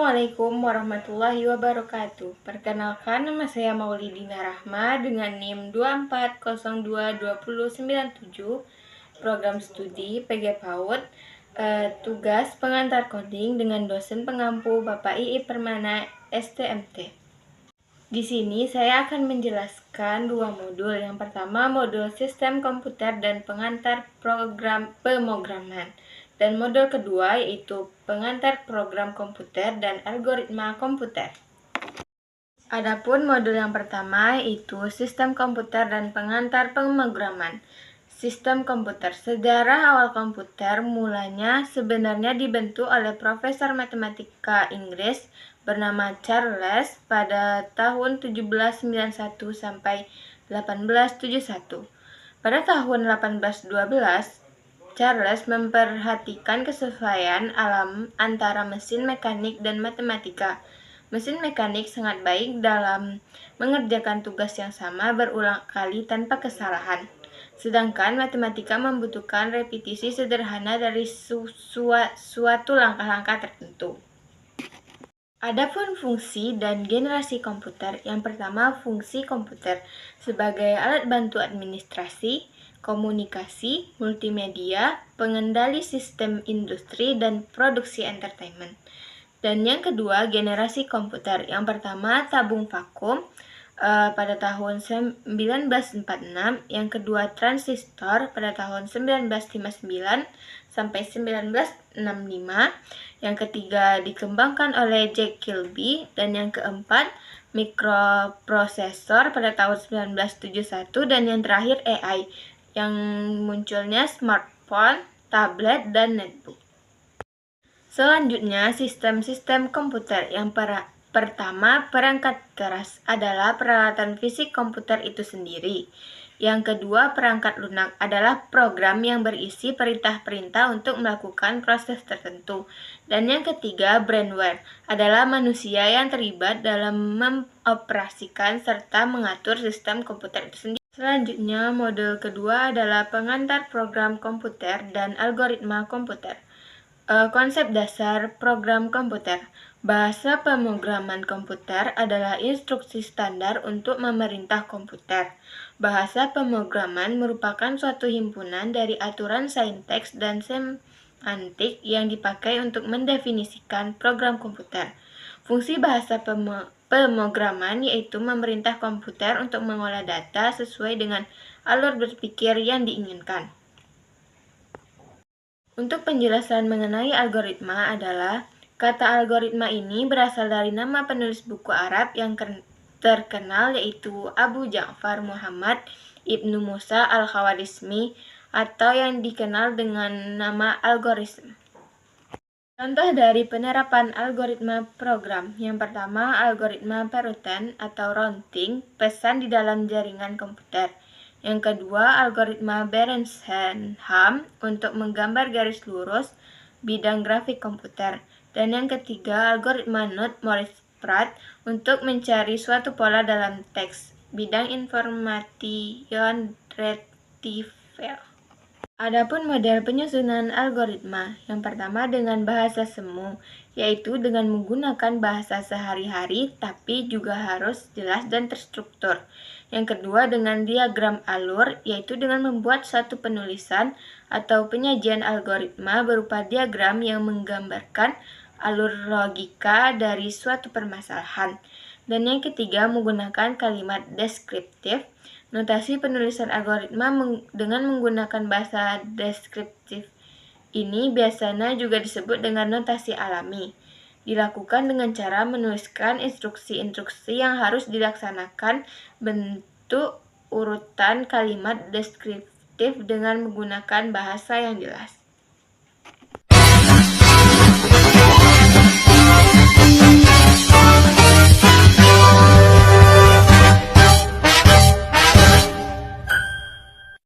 Assalamualaikum warahmatullahi wabarakatuh. Perkenalkan, nama saya Maulidina Rahma dengan NIM 24022097, program studi PG PAUD, tugas pengantar coding dengan dosen pengampu Bapak II Permana STMT. Di sini saya akan menjelaskan dua modul. Yang pertama, modul sistem komputer dan pengantar program pemrograman. Dan modul kedua yaitu pengantar program komputer dan algoritma komputer. Adapun modul yang pertama yaitu sistem komputer dan pengantar pemrograman. Sistem komputer. Sejarah awal komputer mulanya sebenarnya dibentuk oleh profesor matematika Inggris bernama Charles pada tahun 1791 sampai 1871. Pada tahun 1812, Charles memperhatikan kesesuaian alam antara mesin mekanik dan matematika. Mesin mekanik sangat baik dalam mengerjakan tugas yang sama berulang kali tanpa kesalahan. Sedangkan matematika membutuhkan repetisi sederhana dari suatu langkah-langkah tertentu. Adapun fungsi dan generasi komputer. Yang pertama, fungsi komputer sebagai alat bantu administrasi, komunikasi, multimedia, pengendali sistem industri, dan produksi entertainment. Dan yang kedua, generasi komputer. Yang pertama, tabung vakum pada tahun 1946, yang kedua transistor pada tahun 1959 sampai 1965, yang ketiga dikembangkan oleh Jack Kilby, dan yang keempat mikroprosesor pada tahun 1971, dan yang terakhir AI yang munculnya smartphone, tablet, dan netbook. Selanjutnya, sistem-sistem komputer. Yang pertama, perangkat keras adalah peralatan fisik komputer itu sendiri. Yang kedua, perangkat lunak adalah program yang berisi perintah-perintah untuk melakukan proses tertentu. Dan yang ketiga, brainware adalah manusia yang terlibat dalam mengoperasikan serta mengatur sistem komputer itu sendiri. Selanjutnya, modul kedua adalah pengantar program komputer dan algoritma komputer. Konsep dasar program komputer. Bahasa pemrograman komputer adalah instruksi standar untuk memerintah komputer. Bahasa pemrograman merupakan suatu himpunan dari aturan sintaks dan semantik yang dipakai untuk mendefinisikan program komputer. Fungsi bahasa pemrograman yaitu memerintah komputer untuk mengolah data sesuai dengan alur berpikir yang diinginkan. Untuk penjelasan mengenai algoritma adalah, kata algoritma ini berasal dari nama penulis buku Arab yang terkenal yaitu Abu Ja'far Muhammad Ibnu Musa al-Khawarizmi atau yang dikenal dengan nama algoritma. Contoh dari penerapan algoritma program. Yang pertama, algoritma parutan atau routing, pesan di dalam jaringan komputer. Yang kedua, algoritma Berensham untuk menggambar garis lurus bidang grafik komputer. Dan yang ketiga, algoritma Knott-Morris-Pratt untuk mencari suatu pola dalam teks, bidang information retrieval. Adapun model penyusunan algoritma, yang pertama dengan bahasa semu, yaitu dengan menggunakan bahasa sehari-hari tapi juga harus jelas dan terstruktur. Yang kedua dengan diagram alur, yaitu dengan membuat suatu penulisan atau penyajian algoritma berupa diagram yang menggambarkan alur logika dari suatu permasalahan. Dan yang ketiga menggunakan kalimat deskriptif. Notasi penulisan algoritma dengan menggunakan bahasa deskriptif ini biasanya juga disebut dengan notasi alami. Dilakukan dengan cara menuliskan instruksi-instruksi yang harus dilaksanakan bentuk urutan kalimat deskriptif dengan menggunakan bahasa yang jelas.